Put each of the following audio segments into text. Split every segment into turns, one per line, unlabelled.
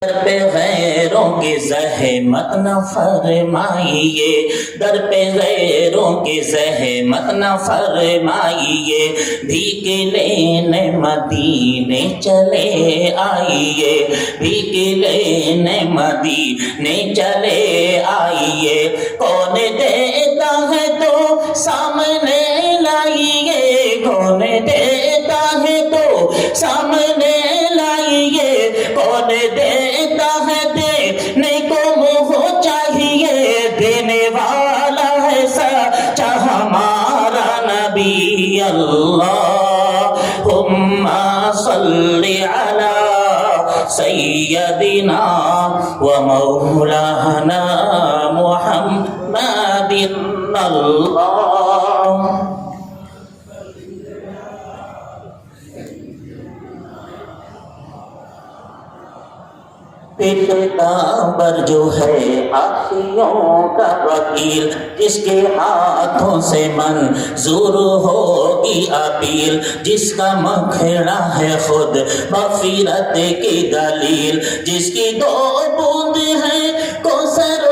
در پہ غیروں کی زحمت نہ فرمائیے، در پہ غیروں کی زحمت نہ فرمائیے، بھیک لینے مدینے چلے آئیے، بھیک لینے مدینے چلے آئیے، کون دیتا ہے تو سامنے لائیے، کون دیتا ہے تو سامنے لائیے، کون دیتا ہے دینے کو منہ چاہیے، دینے والا ہے سچا ہمارا نبی۔ اللہم صلی علی سیدنا و مولانا محمد اللہ۔ پیغمبر جو ہے آخیوں کا وکیل، جس کے ہاتھوں سے منظور ہوگی اپیل، جس کا مکھڑا ہے خود مغفرت کی دلیل، جس کی دو بوند ہے کوثر و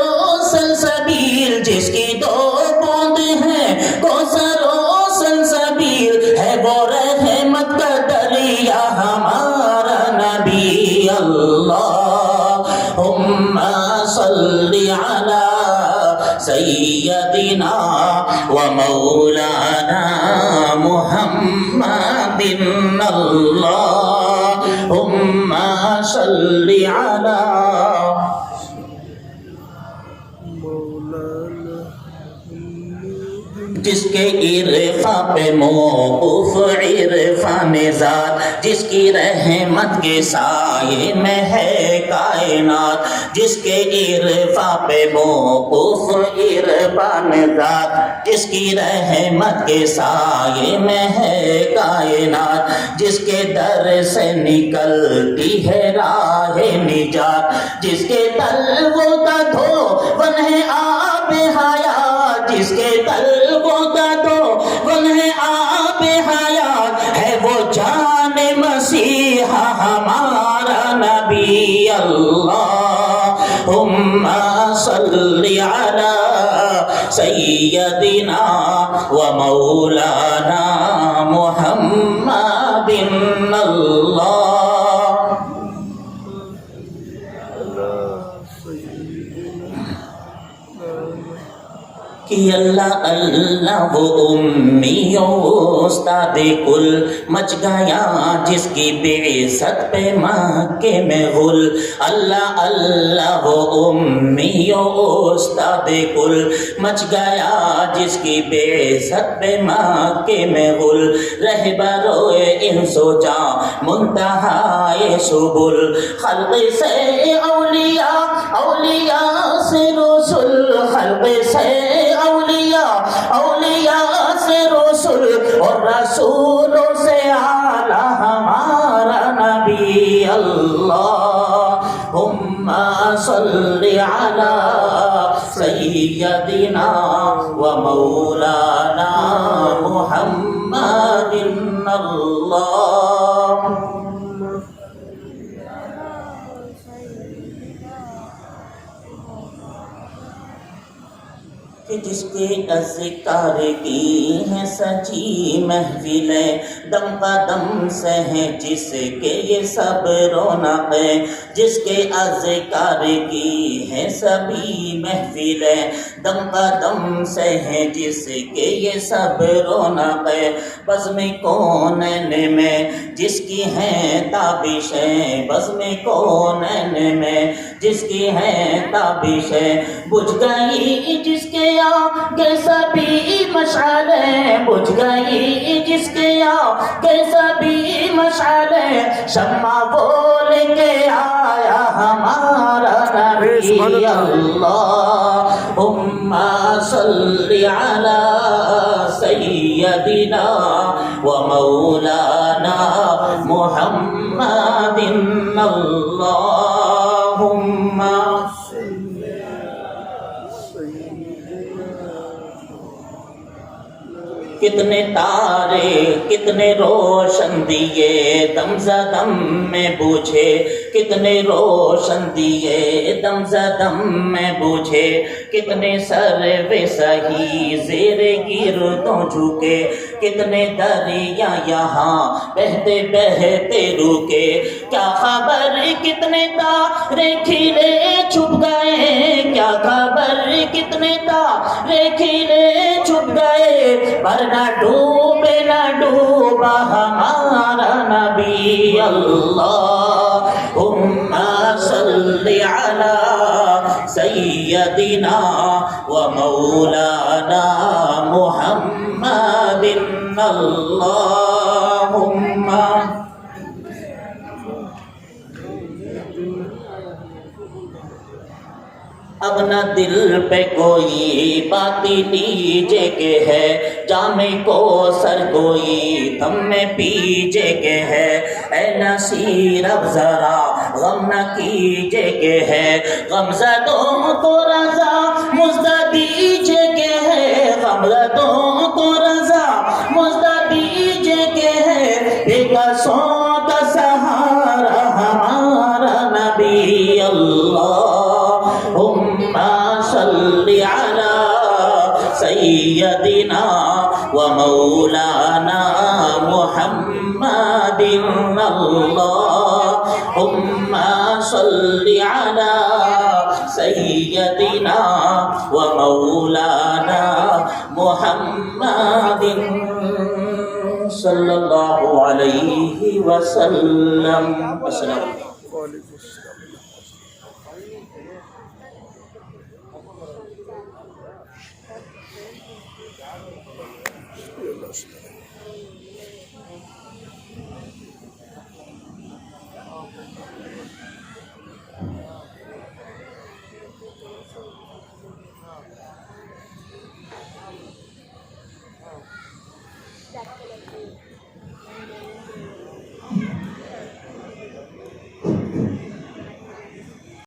سلسبیل، جس کی دو بوند ہے کوثر و سلسبیل، ہے وہ رحمت کا دریا ہمارا نبی۔ اللہم صلی علی سیدنا و مولانا محمد اللہم صلی علی جس کے عرفان پہ موقوف عرفان ذات، جس کی رحمت کے سائے میں ہے کائنات، جس کے عرفان پہ موقوف عرفان ذات، جس کی رحمت کے سائے میں ہے کائنات، جس کے در سے نکلتی ہے راہ نجات، جس کے تلووں کا دھون ہے آب حیات، جس کے تلووں کا دھون ہے آب حیات، ہے وہ جان مسیحا ہمارا نبی۔ اللہم صلی علی سیدنا و مولانا محمد اللہ۔ کہ اللہ اللہ وہ امی و استاد کل، مچ گیا جس کی بعثت پہ مکے میں غل، اللہ اللہ وہ امی و استاد کل، مچ گیا جس کی بعثت پہ مکے میں غل، رہبرو انس و جاں منتہائے سبل، خلق سے اولیاء اولیاء سے رسل، خلق سے اولیاء سے رسول، اور رسولوں سے اعلیٰ ہمارا نبی۔ اللہم صلی علی سیدنا و مولانا محمد اللہ۔ کہ جس کے اذکار کی ہیں سچی محفلیں، دم قدم سے ہیں جس کے یہ سب رونقیں، جس کے اذکار کی ہیں سبھی محفلیں، دم قدم سے ہیں جس کے یہ سب رونقیں، بزم کونین میں جس کی ہیں تابشیں، بزم کونین میں جس کی ہیں تابشیں، بجھ گئی جس کے آگے سبھی مشعلیں، بجھ گئی جس کے آگے سبھی مشعلیں، شمع بول کے آیا ہمارا نبی۔ اللہم صلی علی سیدنا و مولانا محمد اللہم کتنے تارے کتنے روشن دیے دم زدم میں بوجھے، کتنے روشن دیے دم زدم میں بوجھے، کتنے سر بے سہی زیر گردوں جھکے، کتنے دریا یہاں بہتے بہتے رکے، کیا خبر کتنے تارے کھلے چھپ گئے، کیا خبر کتنے تارے کھلے چھپ گئے، پر نہ ڈوبے نہ ڈوبا ہمارا نبی، اللہم صلی علی سیدنا و مولانا محمد، اللہم۔ اب نہ دل پہ کوئی باتی لیجے کہ ہے، جام کوثر کوئی تم میں پیجے کہ ہے، اے نصیر اب ذرا غم نہ کیجے کہ ہے، غم زدوں کو رضا مزدہ دیجے کہ ہے، غم زدوں کو رضا مزدہ دیجے کہ ہے، بے کسوں کا سہارا ہمارا نبی، اللہم صلی علی سیدنا و مولانا محمد، اللہم صلی علی سیدنا و مولانا محمد صلی اللہ علیہ وسلم۔ السلام علیکم۔
That's